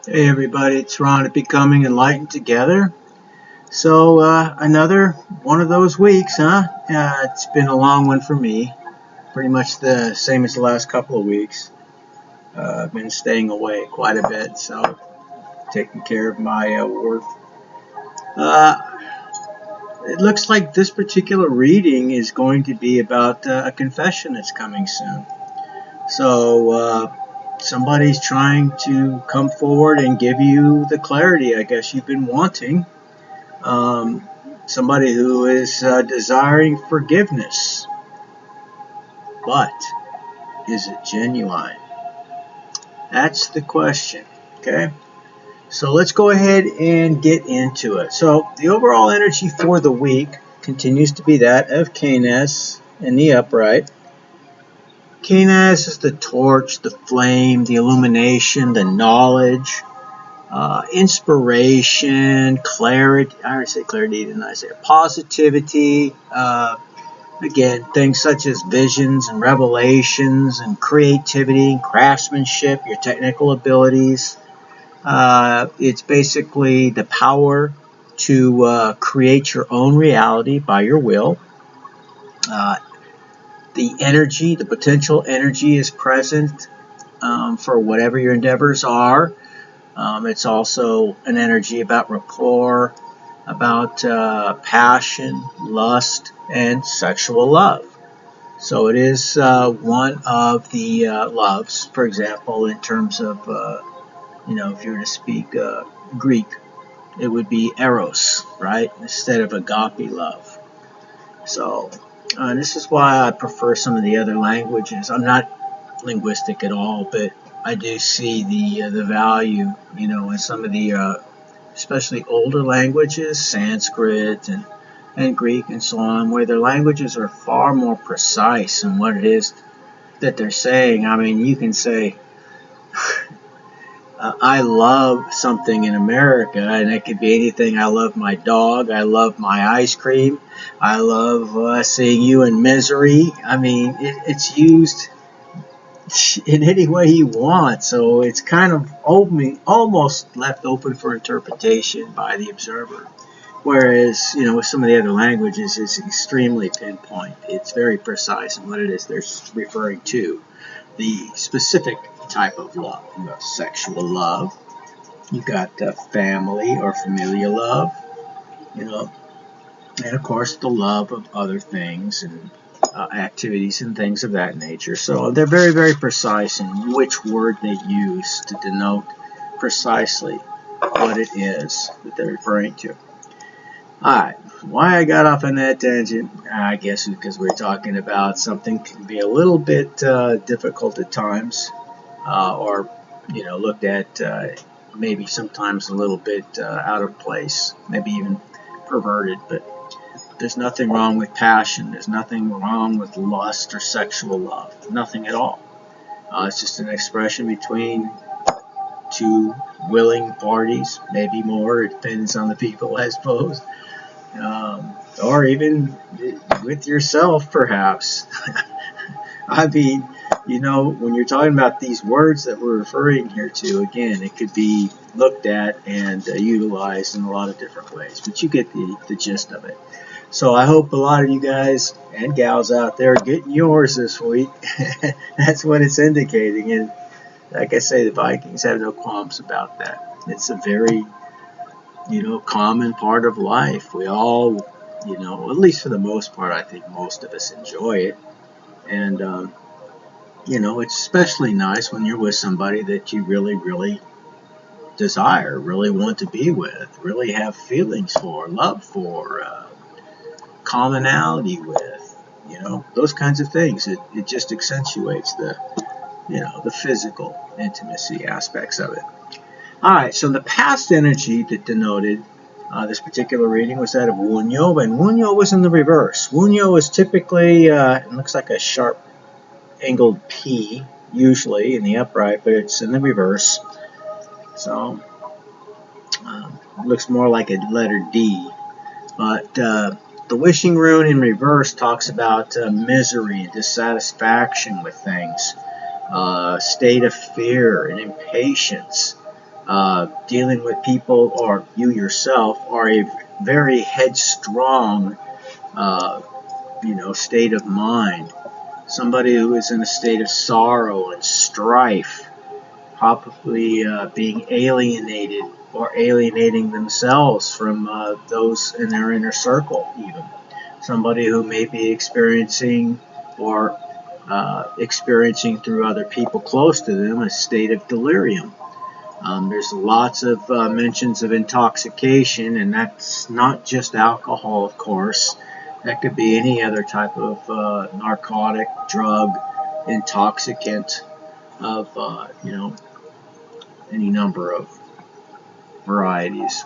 Hey everybody, it's Ron at Becoming Enlightened Together. So another one of those weeks, huh? It's been a long one for me. Pretty much the same as the last couple of weeks. I've been staying away quite a bit, so taking care of my work. Uh, it looks like this particular reading is going to be about a confession that's coming soon. So somebody's trying to come forward and give you the clarity I guess you've been wanting. Um, Somebody who is desiring forgiveness, but is it genuine? That's the question. Okay, so let's go ahead and get into it. So the overall energy for the week continues to be that of Canes in the upright. Canes is the torch, the flame, the illumination, the knowledge, inspiration, clarity. I already say clarity, didn't I say positivity? Again, things such as visions and revelations and creativity and craftsmanship, your technical abilities. It's basically the power to create your own reality by your will. Uh, the energy, the potential energy is present for whatever your endeavors are. It's also an energy about rapport, about passion, lust, and sexual love. So it is one of the loves, for example, in terms of, if you were to speak Greek, it would be eros, right, instead of agape love. So this is why I prefer some of the other languages. I'm not linguistic at all, but I do see the value, in some of the especially older languages, Sanskrit and Greek and so on, where their languages are far more precise in what it is that they're saying. I mean, you can say, I love something in America, and it could be anything. I love my dog. I love my ice cream. I love seeing you in misery. I mean, it's used in any way you want, so it's kind of almost left open for interpretation by the observer. Whereas, with some of the other languages, it's extremely pinpoint. It's very precise in what it is they're referring to. The specific type of love. You got sexual love. You got family or familial love. You know, and of course the love of other things and activities and things of that nature. So they're very, very precise in which word they use to denote precisely what it is that they're referring to. Alright, why I got off on that tangent, I guess is because we're talking about something that can be a little bit difficult at times, or, looked at maybe sometimes a little bit out of place, maybe even perverted, but there's nothing wrong with passion, there's nothing wrong with lust or sexual love, nothing at all. It's just an expression between two willing parties, maybe more, it depends on the people, I suppose. Or even with yourself, perhaps. I mean, when you're talking about these words that we're referring here to, again, it could be looked at and utilized in a lot of different ways, but you get the gist of it. So I hope a lot of you guys and gals out there are getting yours this week. That's what it's indicating. And like I say, the Vikings have no qualms about that. It's a very, common part of life. We all, at least for the most part, I think most of us enjoy it. And, it's especially nice when you're with somebody that you really, really desire, really want to be with, really have feelings for, love for, commonality with, those kinds of things. It just accentuates the physical intimacy aspects of it. All right, so the past energy that denoted this particular reading was that of Wunyo, and Wunyo was in the reverse. Wunyo is typically, it looks like a sharp angled P, usually in the upright, but it's in the reverse. So it looks more like a letter D. But the wishing rune in reverse talks about misery and dissatisfaction with things, state of fear and impatience, dealing with people, or you yourself are a very headstrong, uh, state of mind. Somebody who is in a state of sorrow and strife, probably being alienated or alienating themselves from those in their inner circle, even. Somebody who may be experiencing or experiencing through other people close to them a state of delirium. There's lots of mentions of intoxication, and that's not just alcohol, of course. That could be any other type of narcotic, drug, intoxicant of, any number of varieties.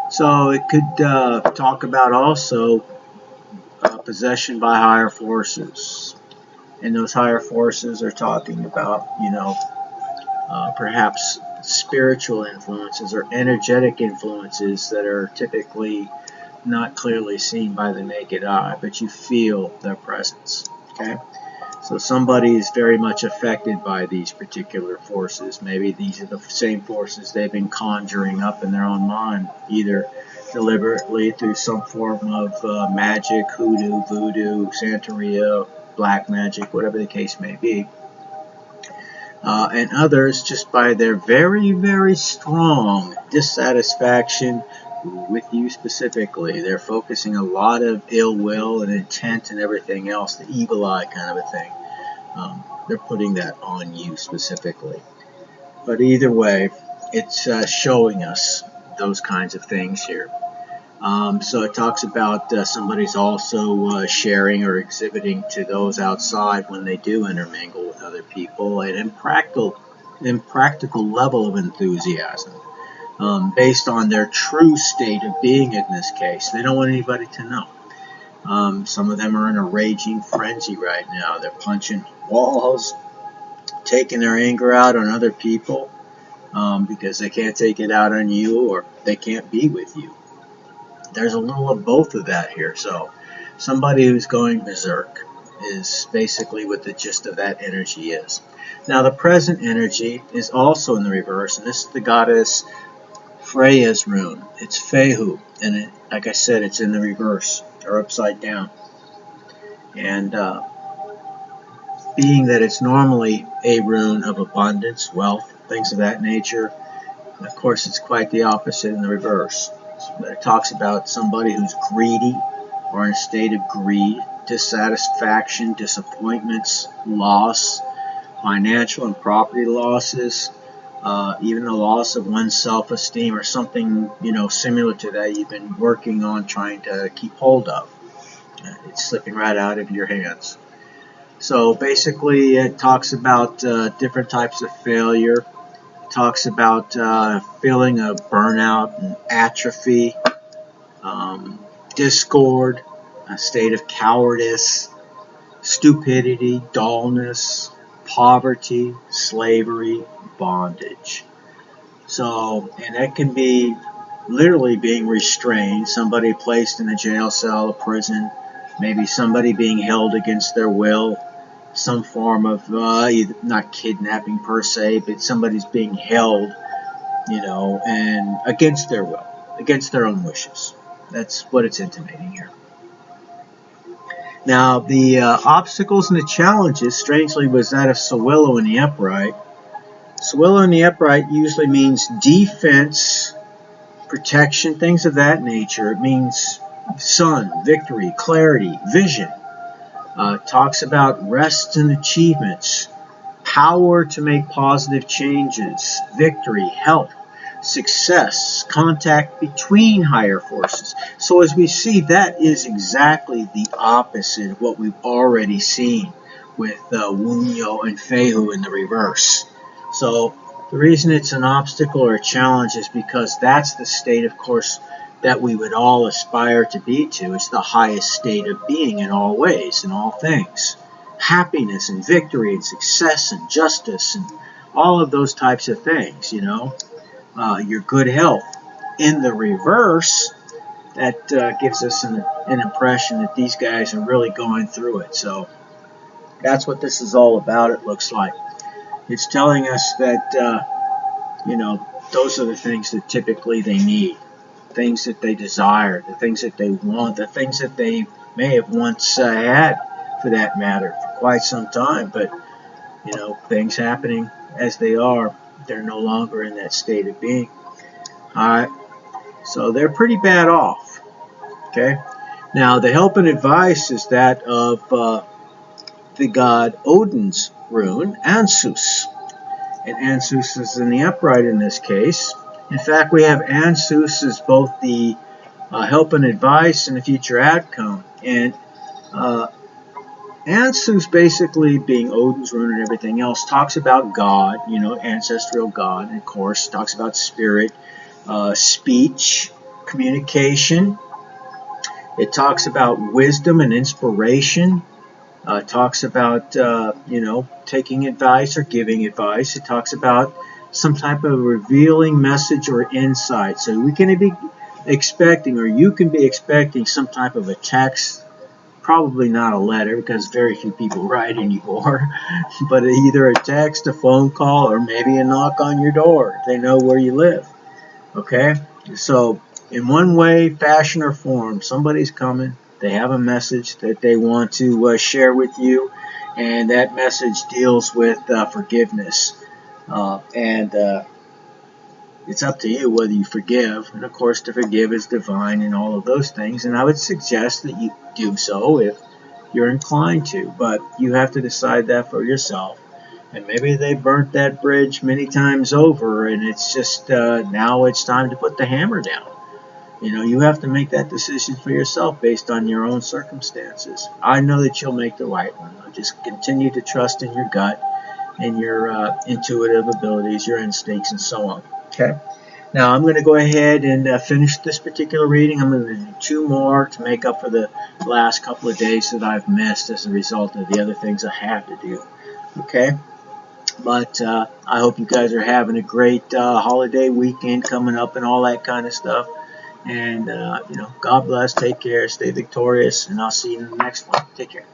So it could talk about also possession by higher forces. And those higher forces are talking about, perhaps spiritual influences or energetic influences that are typically not clearly seen by the naked eye, but you feel their presence. Okay? So somebody is very much affected by these particular forces. Maybe these are the same forces they've been conjuring up in their own mind, either deliberately through some form of magic, hoodoo, voodoo, Santeria, black magic, whatever the case may be. And others just by their very, very strong dissatisfaction with you specifically. They're focusing a lot of ill will and intent and everything else, the evil eye kind of a thing. They're putting that on you specifically. But either way, it's showing us those kinds of things here. So it talks about somebody's also sharing or exhibiting to those outside when they do intermingle with other people an impractical level of enthusiasm based on their true state of being in this case. They don't want anybody to know. Some of them are in a raging frenzy right now. They're punching walls, taking their anger out on other people because they can't take it out on you or they can't be with you. There's a little of both of that here. So somebody who's going berserk is basically what the gist of that energy is. Now the present energy is also in the reverse, and this is the goddess Freya's rune. It's Fehu, and like I said, it's in the reverse or upside down. And being that it's normally a rune of abundance, wealth, things of that nature, of course it's quite the opposite in the reverse. It talks about somebody who's greedy or in a state of greed, dissatisfaction, disappointments, loss, financial and property losses, even the loss of one's self-esteem or something, similar to that you've been working on trying to keep hold of. It's slipping right out of your hands. So basically it talks about different types of failure. Talks about feeling of burnout and atrophy, discord, a state of cowardice, stupidity, dullness, poverty, slavery, bondage. So, and that can be literally being restrained, somebody placed in a jail cell, a prison, maybe somebody being held against their will, some form of, not kidnapping per se, but somebody's being held, and against their will, against their own wishes. That's what it's intimating here. Now, the obstacles and the challenges, strangely, was that of Sawillo in the upright. Sawillo in the upright usually means defense, protection, things of that nature. It means sun, victory, clarity, vision. Talks about rest and achievements, power to make positive changes, victory, health, success, contact between higher forces. So as we see, that is exactly the opposite of what we've already seen with Wunyo and Fehu in the reverse. So the reason it's an obstacle or a challenge is because that's the state, of course, that we would all aspire to be to. It's the highest state of being in all ways, in all things. Happiness and victory and success and justice and all of those types of things, your good health. In the reverse, that gives us an impression that these guys are really going through it. So that's what this is all about, it looks like. It's telling us that, those are the things that typically they need, things that they desire, the things that they want, the things that they may have once had, for that matter, for quite some time. But things happening as they are, they're no longer in that state of being. All right, so they're pretty bad off. Okay, now the help and advice is that of the god Odin's rune, Ansus. And Ansus is in the upright in this case. In fact, we have Ansus as both the help and advice and the future outcome. And Ansus, basically being Odin's rune and everything else, talks about God, ancestral God, and of course, talks about spirit, speech, communication. It talks about wisdom and inspiration. Talks about, taking advice or giving advice. It talks about some type of revealing message or insight. So we can be expecting, or you can be expecting, some type of a text. Probably not a letter, because very few people write anymore, but either a text, a phone call, or maybe a knock on your door. They know where you live. Okay? So in one way, fashion, or form, somebody's coming. They have a message that they want to share with you, and that message deals with forgiveness. And it's up to you whether you forgive. And of course, to forgive is divine and all of those things. And I would suggest that you do so if you're inclined to. But you have to decide that for yourself. And maybe they burnt that bridge many times over, and it's just now it's time to put the hammer down. You have to make that decision for yourself based on your own circumstances. I know that you'll make the right one. Just continue to trust in your gut and your intuitive abilities, your instincts, and so on. Okay. Now I'm going to go ahead and finish this particular reading. I'm going to do 2 more to make up for the last couple of days that I've missed as a result of the other things I have to do. Okay. But I hope you guys are having a great holiday weekend coming up and all that kind of stuff. And, God bless, take care, stay victorious, and I'll see you in the next one. Take care.